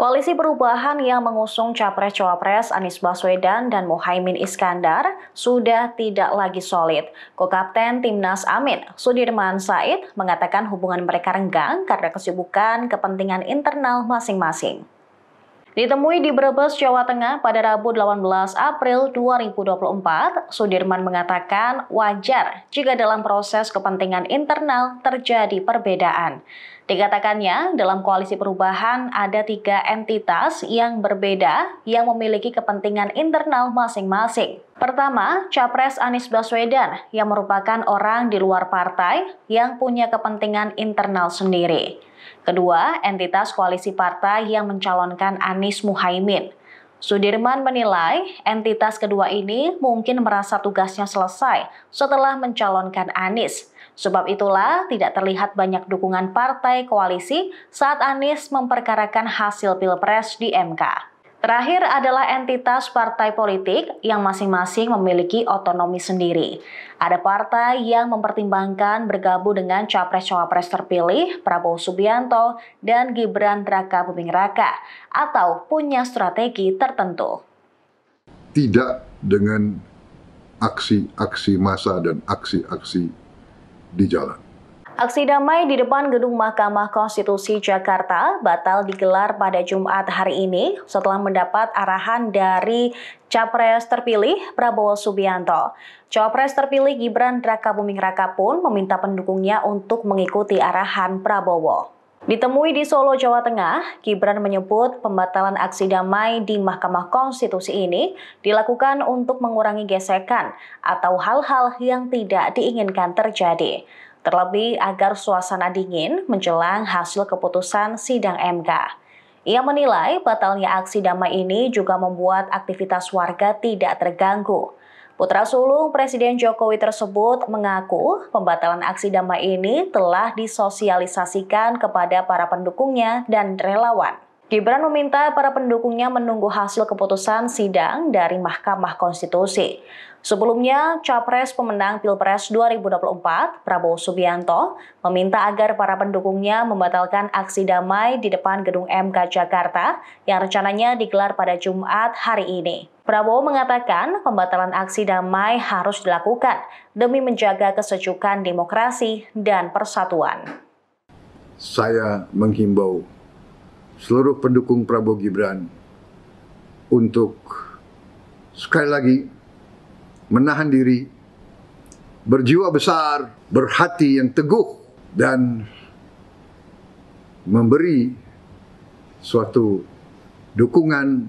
Koalisi Perubahan yang mengusung Capres-Cawapres Anies Baswedan dan Muhaimin Iskandar sudah tidak lagi solid. Ko-Kapten Timnas Amin, Sudirman Said, mengatakan hubungan mereka renggang karena kesibukan kepentingan internal masing-masing. Ditemui di Brebes, Jawa Tengah pada Rabu 18 April 2024, Sudirman mengatakan wajar jika dalam proses kepentingan internal terjadi perbedaan. Dikatakannya, dalam koalisi perubahan ada 3 entitas yang berbeda yang memiliki kepentingan internal masing-masing. Pertama, Capres Anies Baswedan yang merupakan orang di luar partai yang punya kepentingan internal sendiri. Kedua, entitas koalisi partai yang mencalonkan Anies Muhaimin. Sudirman menilai entitas kedua ini mungkin merasa tugasnya selesai setelah mencalonkan Anies. Sebab itulah tidak terlihat banyak dukungan partai koalisi saat Anies memperkarakan hasil Pilpres di MK. Terakhir adalah entitas partai politik yang masing-masing memiliki otonomi sendiri. Ada partai yang mempertimbangkan bergabung dengan Capres-Cawapres terpilih Prabowo Subianto dan Gibran Raka-Buming Raka atau punya strategi tertentu. Tidak dengan aksi-aksi massa dan aksi-aksi di jalan. Aksi damai di depan Gedung Mahkamah Konstitusi Jakarta batal digelar pada Jumat hari ini setelah mendapat arahan dari Capres terpilih Prabowo Subianto. Capres terpilih Gibran Raka-Buming Raka pun meminta pendukungnya untuk mengikuti arahan Prabowo. Ditemui di Solo, Jawa Tengah, Gibran menyebut pembatalan aksi damai di Mahkamah Konstitusi ini dilakukan untuk mengurangi gesekan atau hal-hal yang tidak diinginkan terjadi. Terlebih agar suasana dingin menjelang hasil keputusan sidang MK. Ia menilai batalnya aksi damai ini juga membuat aktivitas warga tidak terganggu. Putra sulung Presiden Jokowi tersebut mengaku pembatalan aksi damai ini telah disosialisasikan kepada para pendukungnya dan relawan. Gibran meminta para pendukungnya menunggu hasil keputusan sidang dari Mahkamah Konstitusi. Sebelumnya, Capres pemenang Pilpres 2024, Prabowo Subianto, meminta agar para pendukungnya membatalkan aksi damai di depan Gedung MK Jakarta yang rencananya digelar pada Jumat hari ini. Prabowo mengatakan pembatalan aksi damai harus dilakukan demi menjaga kesejukan demokrasi dan persatuan. Saya menghimbau seluruh pendukung Prabowo Gibran untuk sekali lagi menahan diri, berjiwa besar, berhati yang teguh, dan memberi suatu dukungan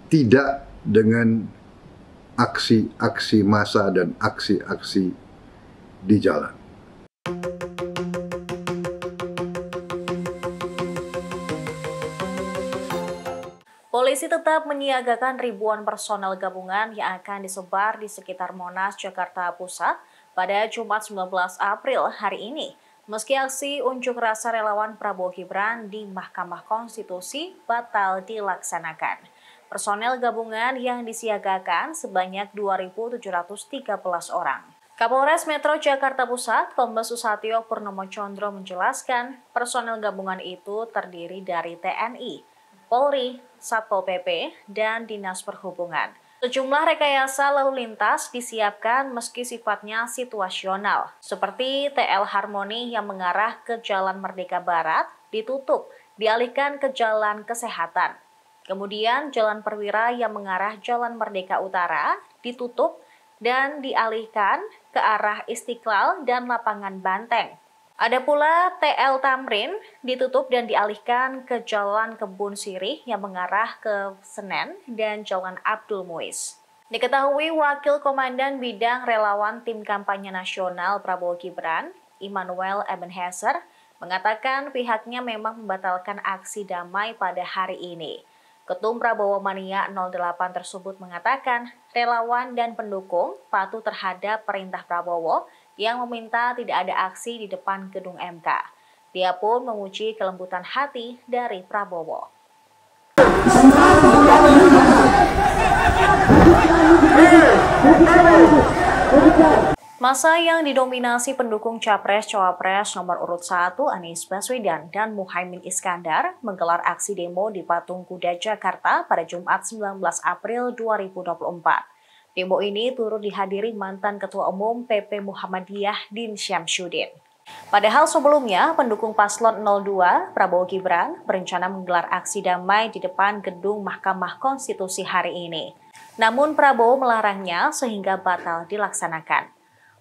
tidak dengan aksi-aksi massa dan aksi-aksi di jalan. Polisi tetap menyiagakan ribuan personel gabungan yang akan disebar di sekitar Monas, Jakarta Pusat pada Jumat 19 April hari ini. Meski aksi unjuk rasa relawan Prabowo Gibran di Mahkamah Konstitusi batal dilaksanakan. Personel gabungan yang disiagakan sebanyak 2.713 orang. Kapolres Metro Jakarta Pusat, Kombes Susatyo Purnomo Condro menjelaskan, personel gabungan itu terdiri dari TNI, Polri, Satpol PP, dan Dinas Perhubungan. Sejumlah rekayasa lalu lintas disiapkan meski sifatnya situasional, seperti TL Harmoni yang mengarah ke Jalan Merdeka Barat ditutup, dialihkan ke Jalan Kesehatan. Kemudian Jalan Perwira yang mengarah Jalan Merdeka Utara ditutup dan dialihkan ke arah Istiqlal dan Lapangan Banteng. Ada pula TL Tamrin ditutup dan dialihkan ke Jalan Kebun Sirih yang mengarah ke Senen dan Jalan Abdul Muiz. Diketahui Wakil Komandan Bidang Relawan Tim Kampanye Nasional Prabowo Gibran, Immanuel Ebenhaezer, mengatakan pihaknya memang membatalkan aksi damai pada hari ini. Ketum Prabowo Mania 08 tersebut mengatakan relawan dan pendukung patuh terhadap perintah Prabowo yang meminta tidak ada aksi di depan gedung MK. Dia pun memuji kelembutan hati dari Prabowo. Masa yang didominasi pendukung Capres-Cawapres nomor urut 1 Anies Baswedan dan Muhaimin Iskandar menggelar aksi demo di Patung Kuda Jakarta pada Jumat 19 April 2024. Demo ini turut dihadiri mantan Ketua Umum PP Muhammadiyah Din Syamsuddin. Padahal sebelumnya, pendukung paslon 02 Prabowo Gibran berencana menggelar aksi damai di depan gedung Mahkamah Konstitusi hari ini. Namun Prabowo melarangnya sehingga batal dilaksanakan.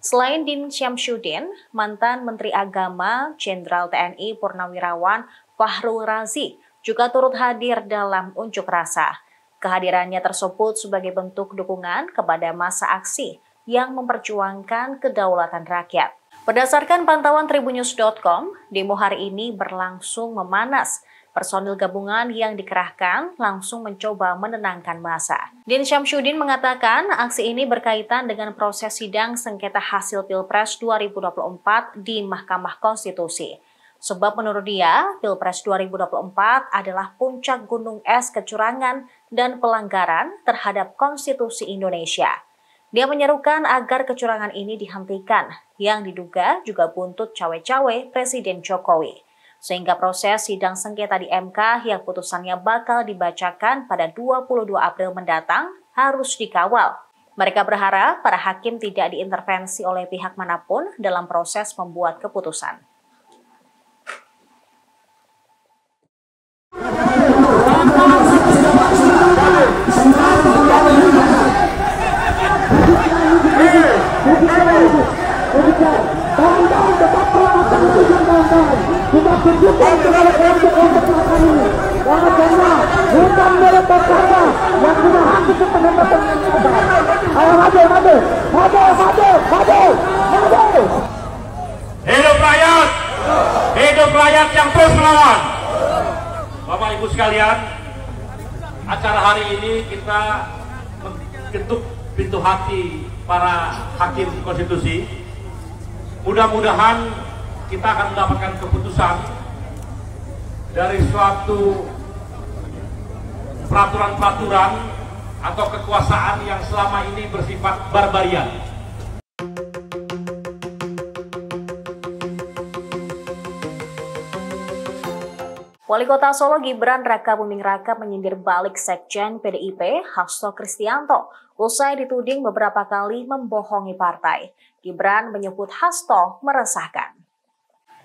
Selain Din Syamsuddin, mantan Menteri Agama Jenderal TNI Purnawirawan Fahrul Razi juga turut hadir dalam unjuk rasa. Kehadirannya tersebut sebagai bentuk dukungan kepada massa aksi yang memperjuangkan kedaulatan rakyat. Berdasarkan pantauan tribunnews.com, demo hari ini berlangsung memanas. Personil gabungan yang dikerahkan langsung mencoba menenangkan massa. Din Syamsuddin mengatakan aksi ini berkaitan dengan proses sidang sengketa hasil Pilpres 2024 di Mahkamah Konstitusi. Sebab menurut dia, Pilpres 2024 adalah puncak gunung es kecurangan dan pelanggaran terhadap konstitusi Indonesia. Dia menyerukan agar kecurangan ini dihentikan, yang diduga juga buntut cawe-cawe Presiden Jokowi. Sehingga proses sidang sengketa di MK yang putusannya bakal dibacakan pada 22 April mendatang harus dikawal. Mereka berharap para hakim tidak diintervensi oleh pihak manapun dalam proses membuat keputusan. Hidup rakyat! Hidup rakyat yang terus melawan! Bapak Ibu sekalian, acara hari ini kita mengetuk pintu hati para hakim konstitusi. Mudah-mudahan kita akan mendapatkan keputusan dari suatu peraturan-peraturan atau kekuasaan yang selama ini bersifat barbarian. Wali Kota Solo Gibran Raka Buming Raka menyindir balik Sekjen PDIP Hasto Kristianto usai dituding beberapa kali membohongi partai. Gibran menyebut Hasto meresahkan.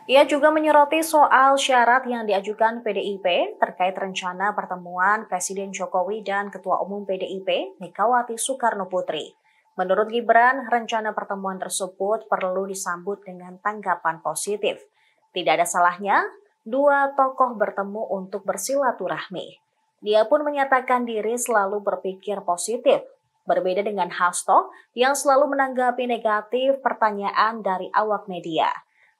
Ia juga menyoroti soal syarat yang diajukan PDIP terkait rencana pertemuan Presiden Jokowi dan Ketua Umum PDIP Megawati Soekarno Putri. Menurut Gibran, rencana pertemuan tersebut perlu disambut dengan tanggapan positif. Tidak ada salahnya dua tokoh bertemu untuk bersilaturahmi. Dia pun menyatakan diri selalu berpikir positif, berbeda dengan Hasto yang selalu menanggapi negatif pertanyaan dari awak media.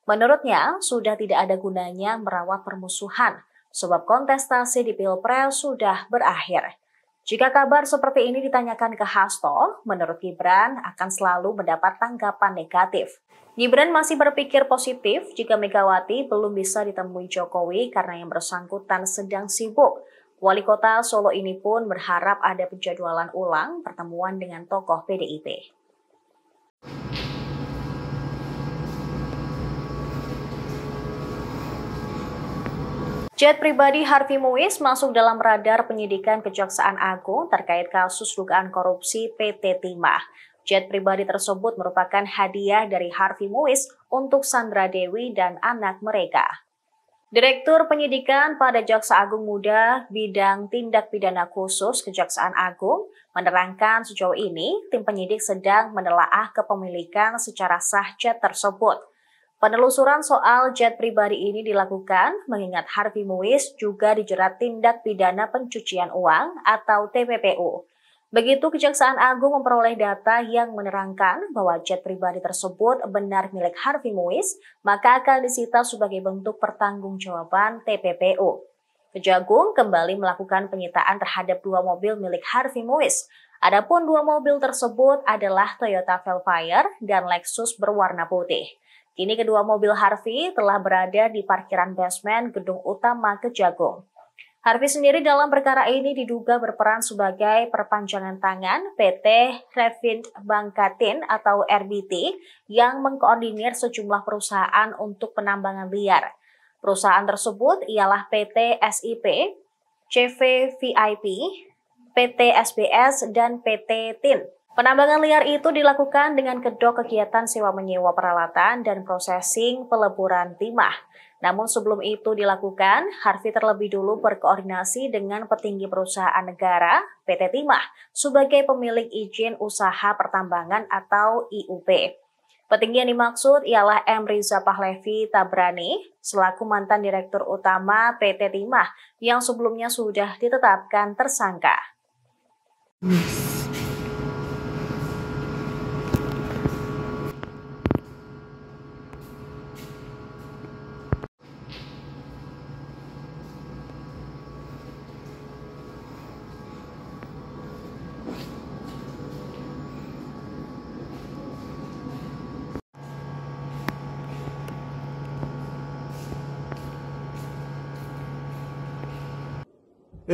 Menurutnya, sudah tidak ada gunanya merawat permusuhan, sebab kontestasi di Pilpres sudah berakhir. Jika kabar seperti ini ditanyakan ke Hasto, menurut Gibran akan selalu mendapat tanggapan negatif. Gibran masih berpikir positif jika Megawati belum bisa ditemui Jokowi karena yang bersangkutan sedang sibuk. Wali Kota Solo ini pun berharap ada penjadwalan ulang pertemuan dengan tokoh PDIP. Jet pribadi Harvey Muiz masuk dalam radar penyidikan Kejaksaan Agung terkait kasus dugaan korupsi PT Timah. Jet pribadi tersebut merupakan hadiah dari Harvey Muiz untuk Sandra Dewi dan anak mereka. Direktur Penyidikan pada Jaksa Agung Muda Bidang Tindak Pidana Khusus Kejaksaan Agung menerangkan sejauh ini tim penyidik sedang menelaah kepemilikan secara sah jet tersebut. Penelusuran soal jet pribadi ini dilakukan mengingat Harvey Muiz juga dijerat tindak pidana pencucian uang atau TPPU. Begitu Kejaksaan Agung memperoleh data yang menerangkan bahwa jet pribadi tersebut benar milik Harvey Muiz, maka akan disita sebagai bentuk pertanggungjawaban TPPU. Kejagung kembali melakukan penyitaan terhadap 2 mobil milik Harvey Muiz. Adapun 2 mobil tersebut adalah Toyota Velfire dan Lexus berwarna putih. Kini kedua mobil Harvey telah berada di parkiran basement gedung utama Kejagung. Harvey sendiri dalam perkara ini diduga berperan sebagai perpanjangan tangan PT Revint Bangkatin atau RBT yang mengkoordinir sejumlah perusahaan untuk penambangan liar. Perusahaan tersebut ialah PT SIP, CV VIP, PT SBS, dan PT TIN. Penambangan liar itu dilakukan dengan kedok kegiatan sewa menyewa peralatan dan prosesing peleburan timah. Namun sebelum itu dilakukan, Harvey terlebih dulu berkoordinasi dengan petinggi perusahaan negara, PT Timah, sebagai pemilik izin usaha pertambangan atau IUP. Petinggi yang dimaksud ialah M. Riza Pahlevi Tabrani, selaku mantan Direktur Utama PT Timah yang sebelumnya sudah ditetapkan tersangka.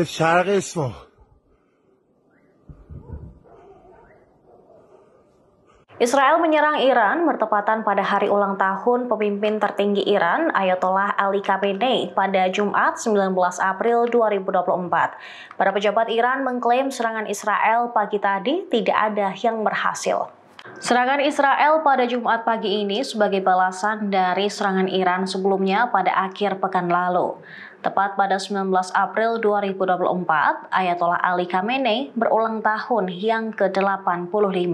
شرق اصفهان. Israel menyerang Iran bertepatan pada hari ulang tahun pemimpin tertinggi Iran, Ayatollah Ali Khamenei, pada Jumat 19 April 2024. Para pejabat Iran mengklaim serangan Israel pagi tadi tidak ada yang berhasil. Serangan Israel pada Jumat pagi ini sebagai balasan dari serangan Iran sebelumnya pada akhir pekan lalu. Tepat pada 19 April 2024, Ayatollah Ali Khamenei berulang tahun yang ke-85.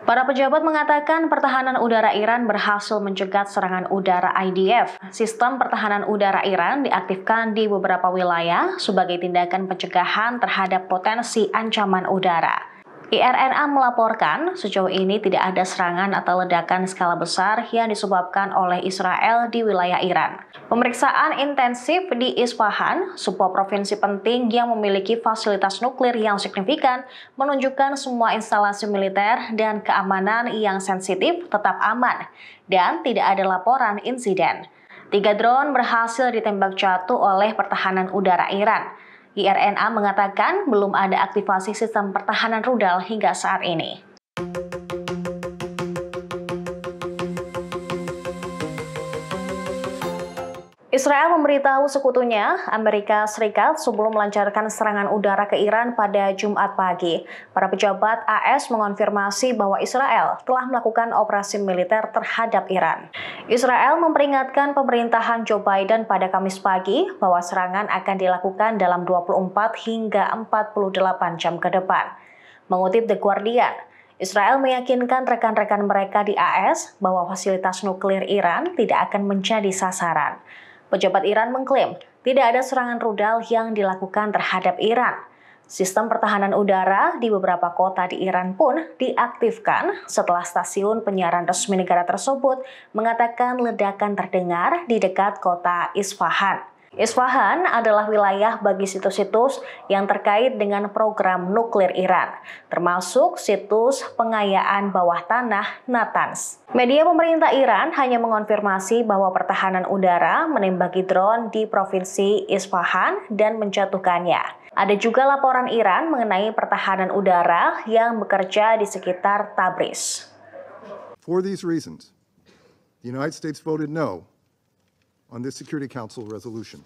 Para pejabat mengatakan pertahanan udara Iran berhasil mencegat serangan udara IDF. Sistem pertahanan udara Iran diaktifkan di beberapa wilayah sebagai tindakan pencegahan terhadap potensi ancaman udara. IRNA melaporkan sejauh ini tidak ada serangan atau ledakan skala besar yang disebabkan oleh Israel di wilayah Iran. Pemeriksaan intensif di Isfahan, sebuah provinsi penting yang memiliki fasilitas nuklir yang signifikan, menunjukkan semua instalasi militer dan keamanan yang sensitif tetap aman dan tidak ada laporan insiden. 3 drone berhasil ditembak jatuh oleh pertahanan udara Iran. IRNA mengatakan belum ada aktivasi sistem pertahanan rudal hingga saat ini. Israel memberitahu sekutunya, Amerika Serikat, sebelum melancarkan serangan udara ke Iran pada Jumat pagi. Para pejabat AS mengonfirmasi bahwa Israel telah melakukan operasi militer terhadap Iran. Israel memperingatkan pemerintahan Joe Biden pada Kamis pagi bahwa serangan akan dilakukan dalam 24 hingga 48 jam ke depan. Mengutip The Guardian, Israel meyakinkan rekan-rekan mereka di AS bahwa fasilitas nuklir Iran tidak akan menjadi sasaran. Pejabat Iran mengklaim tidak ada serangan rudal yang dilakukan terhadap Iran. Sistem pertahanan udara di beberapa kota di Iran pun diaktifkan setelah stasiun penyiaran resmi negara tersebut mengatakan ledakan terdengar di dekat kota Isfahan. Isfahan adalah wilayah bagi situs-situs yang terkait dengan program nuklir Iran, termasuk situs pengayaan bawah tanah Natanz. Media pemerintah Iran hanya mengonfirmasi bahwa pertahanan udara menembaki drone di provinsi Isfahan dan menjatuhkannya. Ada juga laporan Iran mengenai pertahanan udara yang bekerja di sekitar Tabriz. For these reasons, the United States voted no on this Security Council resolution.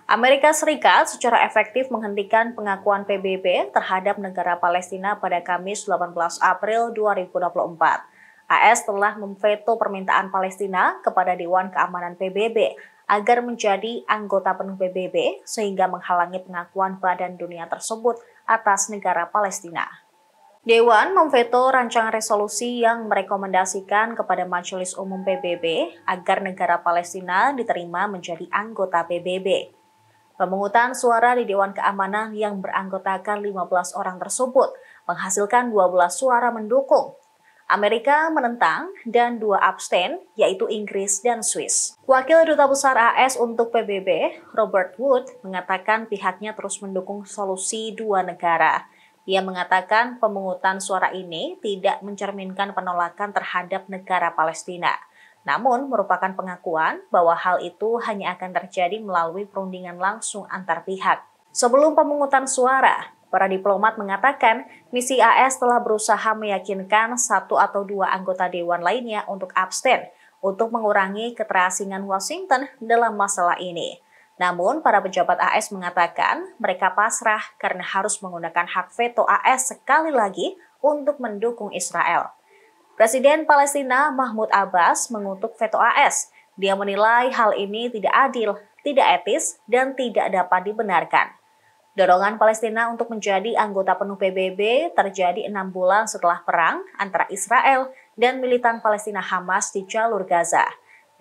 Amerika Serikat secara efektif menghentikan pengakuan PBB terhadap negara Palestina pada Kamis 18 April 2024. AS telah memveto permintaan Palestina kepada Dewan Keamanan PBB agar menjadi anggota penuh PBB sehingga menghalangi pengakuan Badan Dunia tersebut atas negara Palestina. Dewan memveto rancangan resolusi yang merekomendasikan kepada Majelis Umum PBB agar negara Palestina diterima menjadi anggota PBB. Pemungutan suara di Dewan Keamanan yang beranggotakan 15 orang tersebut menghasilkan 12 suara mendukung. Amerika menentang dan 2 abstain, yaitu Inggris dan Swiss. Wakil Duta Besar AS untuk PBB, Robert Wood, mengatakan pihaknya terus mendukung solusi 2 negara. Ia mengatakan pemungutan suara ini tidak mencerminkan penolakan terhadap negara Palestina. namun merupakan pengakuan bahwa hal itu hanya akan terjadi melalui perundingan langsung antar pihak. Sebelum pemungutan suara, para diplomat mengatakan misi AS telah berusaha meyakinkan 1 atau 2 anggota dewan lainnya untuk abstain untuk mengurangi keterasingan Washington dalam masalah ini. Namun, para pejabat AS mengatakan mereka pasrah karena harus menggunakan hak veto AS sekali lagi untuk mendukung Israel. Presiden Palestina Mahmud Abbas mengutuk veto AS. Dia menilai hal ini tidak adil, tidak etis, dan tidak dapat dibenarkan. Dorongan Palestina untuk menjadi anggota penuh PBB terjadi 6 bulan setelah perang antara Israel dan militan Palestina Hamas di jalur Gaza.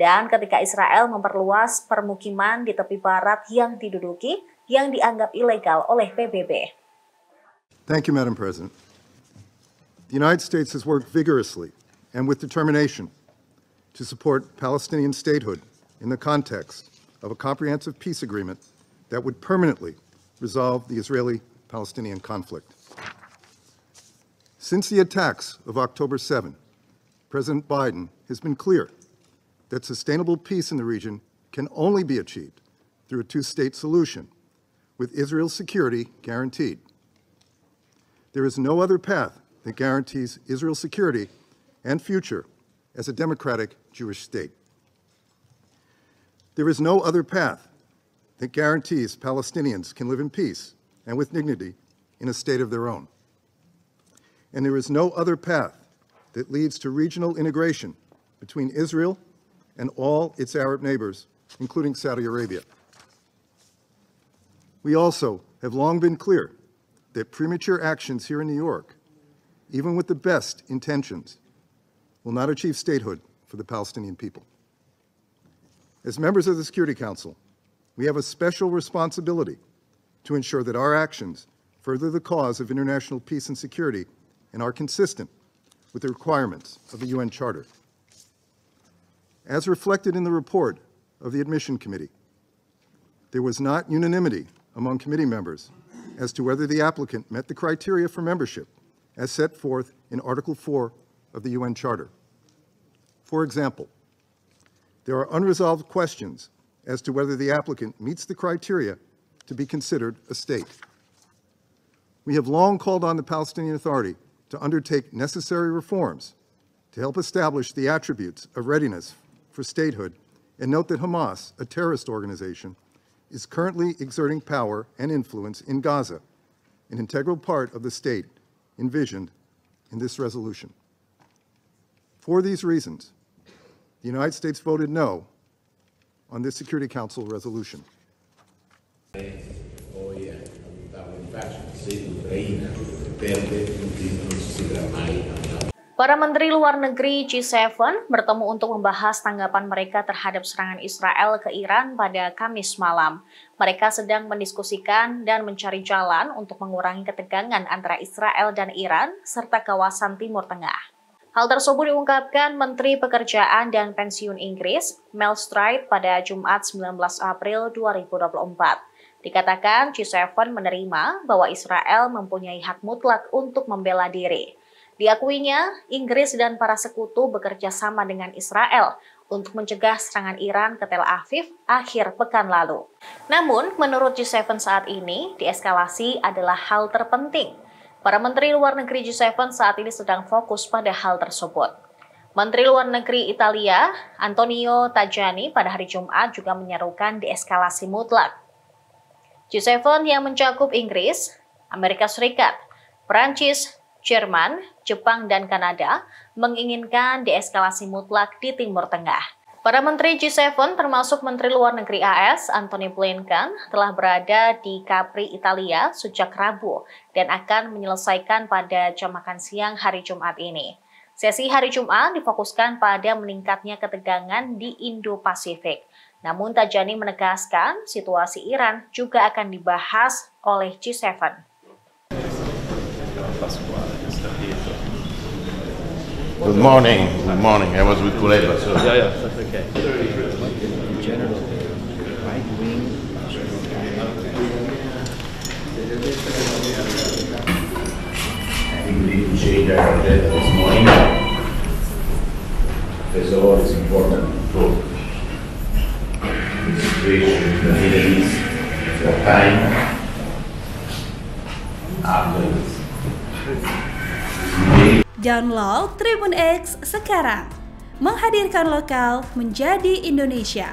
Dan ketika Israel memperluas permukiman di tepi barat yang diduduki yang dianggap ilegal oleh PBB. Thank you, Madam President. The United States has worked vigorously and with determination to support Palestinian statehood in the context of a comprehensive peace agreement that would permanently resolve the Israeli-Palestinian conflict. Since the attacks of October 7, President Biden has been clear that sustainable peace in the region can only be achieved through a two-state solution, with Israel's security guaranteed. There is no other path that guarantees Israel's security and future as a democratic Jewish state. There is no other path that guarantees Palestinians can live in peace and with dignity in a state of their own. And there is no other path that leads to regional integration between Israel and all its Arab neighbors, including Saudi Arabia. We also have long been clear that premature actions here in New York, even with the best intentions, will not achieve statehood for the Palestinian people. As members of the Security Council, we have a special responsibility to ensure that our actions further the cause of international peace and security and are consistent with the requirements of the UN Charter. As reflected in the report of the Admission Committee, there was not unanimity among committee members as to whether the applicant met the criteria for membership as set forth in Article 4 of the UN Charter. For example, there are unresolved questions as to whether the applicant meets the criteria to be considered a state. We have long called on the Palestinian Authority to undertake necessary reforms to help establish the attributes of readiness for statehood, and note that Hamas, a terrorist organization, is currently exerting power and influence in Gaza, an integral part of the state envisioned in this resolution. For these reasons, the United States voted no on this Security Council resolution. Para Menteri Luar Negeri G7 bertemu untuk membahas tanggapan mereka terhadap serangan Israel ke Iran pada Kamis malam. Mereka sedang mendiskusikan dan mencari jalan untuk mengurangi ketegangan antara Israel dan Iran serta kawasan Timur Tengah. Hal tersebut diungkapkan Menteri Pekerjaan dan Pensiun Inggris, Mel Stride, pada Jumat 19 April 2024. Dikatakan G7 menerima bahwa Israel mempunyai hak mutlak untuk membela diri. Diakuinya, Inggris dan para sekutu bekerja sama dengan Israel untuk mencegah serangan Iran ke Tel Aviv akhir pekan lalu. Namun, menurut G7 saat ini, deeskalasi adalah hal terpenting. Para Menteri Luar Negeri G7 saat ini sedang fokus pada hal tersebut. Menteri Luar Negeri Italia, Antonio Tajani, pada hari Jumat juga menyerukan deeskalasi mutlak. G7 yang mencakup Inggris, Amerika Serikat, Perancis, Jerman, Jepang, dan Kanada menginginkan deeskalasi mutlak di Timur Tengah. Para Menteri G7 termasuk Menteri Luar Negeri AS, Antony Blinken, telah berada di Capri, Italia sejak Rabu dan akan menyelesaikan pada jam makan siang hari Jumat ini. Sesi hari Jumat difokuskan pada meningkatnya ketegangan di Indo-Pasifik. Namun Tajani menegaskan situasi Iran juga akan dibahas oleh G7. Good morning. Good morning. I was with Kuleba, so. Yeah, that's okay. In general, right wing. I think we need to change our agenda this morning. First of all, it's important to improve the situation in the Middle East for time after this. Download Tribun X sekarang, menghadirkan lokal menjadi Indonesia.